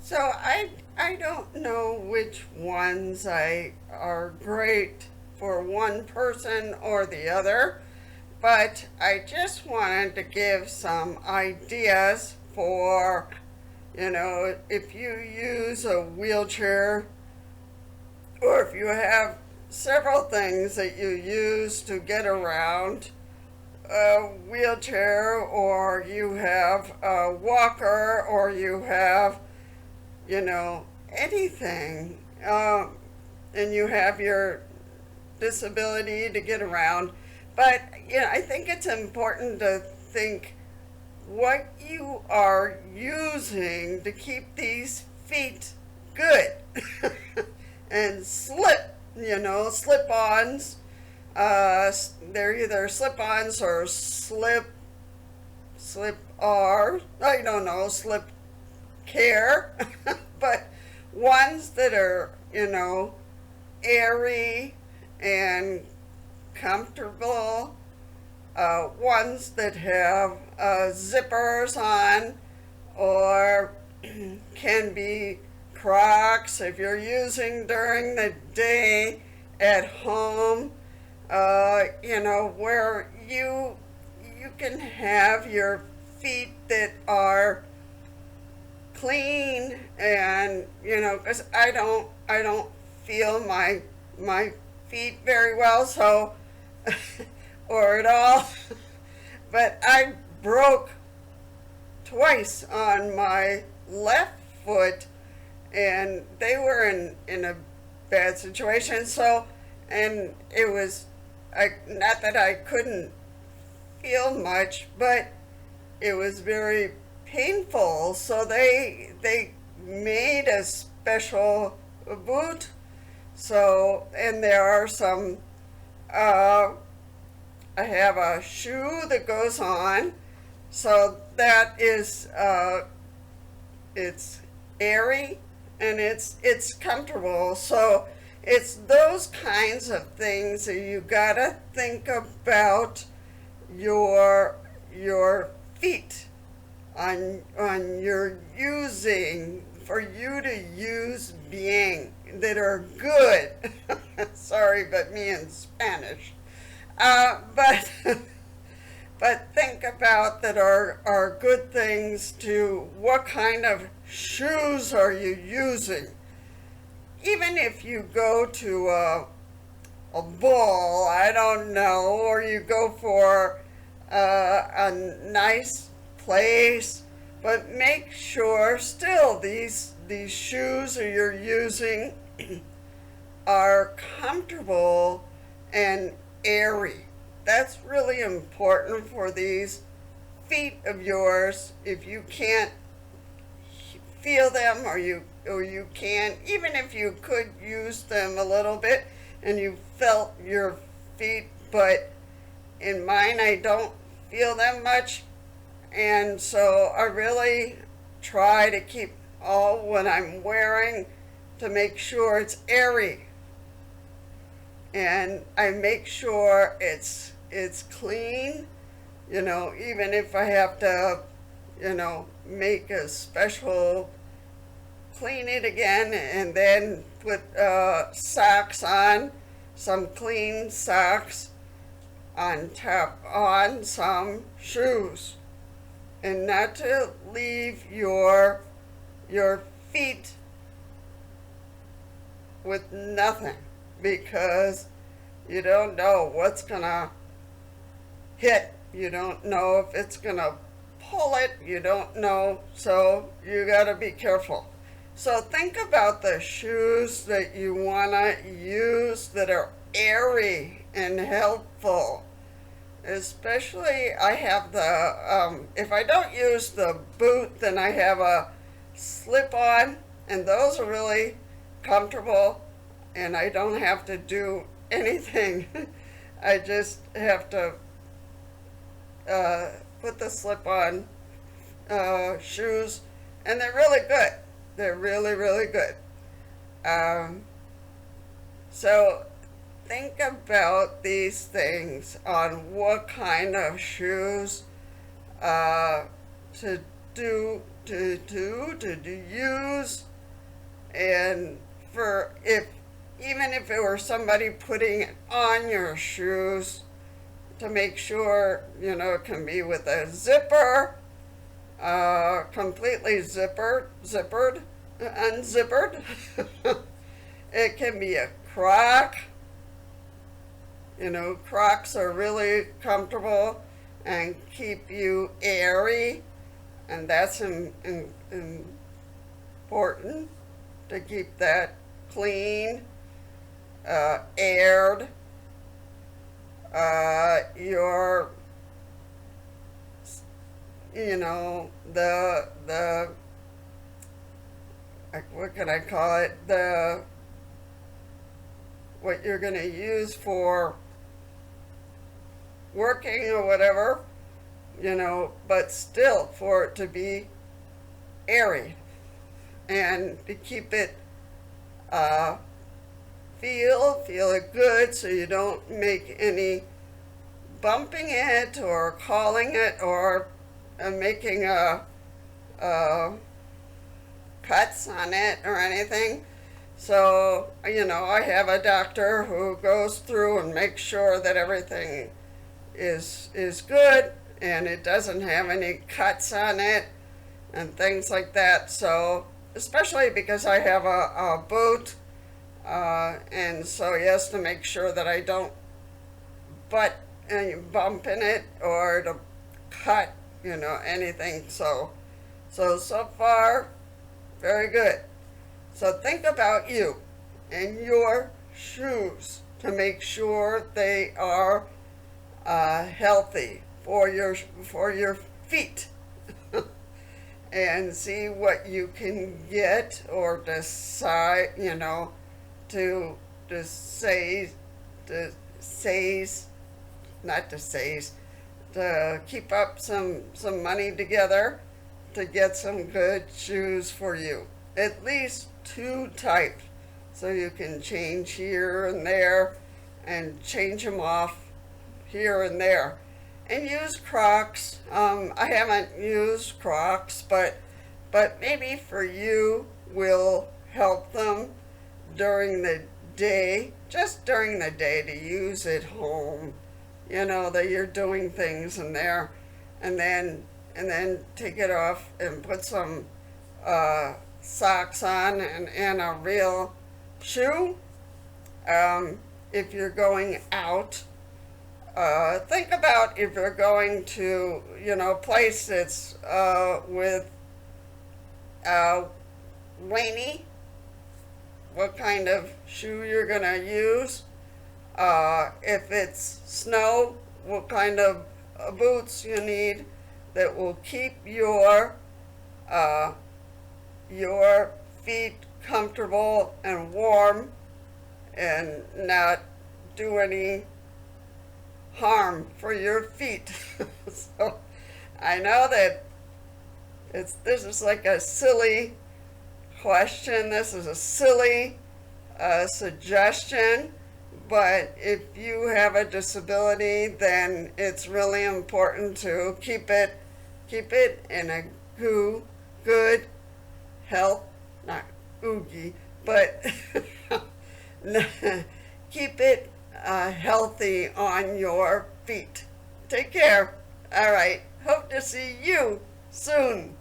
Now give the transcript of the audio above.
So I don't know which ones I are great for one person or the other, but I just wanted to give some ideas for, if you use a wheelchair or if you have several things that you use to get around, a wheelchair, or you have a walker, or you have, anything, and you have your disability to get around. But, I think it's important to think what you are using to keep these feet good and slip-ons. They're either slip-ons or I don't know, slip care, but ones that are, airy and comfortable, ones that have zippers on, or can be Crocs if you're using during the day at home, where you can have your feet that are clean, and because I don't feel my feet very well, so or at all. But I broke twice on my left foot, and they were in a bad situation. So, and it was, not that I couldn't feel much, but it was very painful. So they made a special boot. So, and there are some, I have a shoe that goes on, so that is, it's airy and it's comfortable. So it's those kinds of things that you gotta think about your feet on your using, for you to use bien, that are good. Sorry, but me in Spanish. But but think about that are good things. To what kind of shoes are you using? Even if you go to a ball, I don't know, or you go for a nice place, but make sure still these shoes that you're using are comfortable and airy. That's really important for these feet of yours. If you can't feel them, or you can't, even if you could use them a little bit and you felt your feet, but in mine I don't feel them much, and so I really try to keep all what I'm wearing to make sure it's airy, and I make sure it's clean, even if I have to, make a special clean it again, and then put socks on, some clean socks on top on some shoes, and not to leave your feet with nothing, because you don't know what's gonna hit. You don't know if it's gonna pull it. You don't know, so you gotta be careful. So think about the shoes that you wanna use that are airy and helpful. Especially, I have the, if I don't use the boot, then I have a slip-on, and those are really comfortable, and I don't have to do anything. I just have to put the slip-on shoes, and they're really good. They're really, really good. So think about these things on what kind of shoes to do to use, and for if even if it were somebody putting it on your shoes, to make sure, it can be with a zipper, completely zippered, unzippered. It can be a croc. Crocs are really comfortable and keep you airy, and that's important to keep that clean, aired. Your, the what can I call it? What you're going to use for working or whatever, but still for it to be airy and to keep it feel it good, so you don't make any bumping it or calling it or making cuts on it or anything. So, I have a doctor who goes through and makes sure that everything is good and it doesn't have any cuts on it and things like that. So, especially because I have a boot, and so he has to make sure that I don't bump in it or to cut, anything. So far, very good. So think about you and your shoes to make sure they are healthy for your feet, and see what you can get or decide, to keep up some money together to get some good shoes for you. At least 2 types, so you can change here and there and change them off here and there. And use Crocs. I haven't used Crocs, but maybe for you will help them during the day, just during the day, to use at home. That you're doing things in there, and then take it off and put some socks on and a real shoe. If you're going out, think about if you're going to, a place that's with rainy, what kind of shoe you're going to use. If it's snow, what kind of boots you need that will keep your feet comfortable and warm and not do any harm for your feet. So I know that this is like a silly question. This is a silly suggestion. But if you have a disability, then it's really important to keep it in a good health, not oogie, but keep it healthy on your feet. Take care. All right. Hope to see you soon.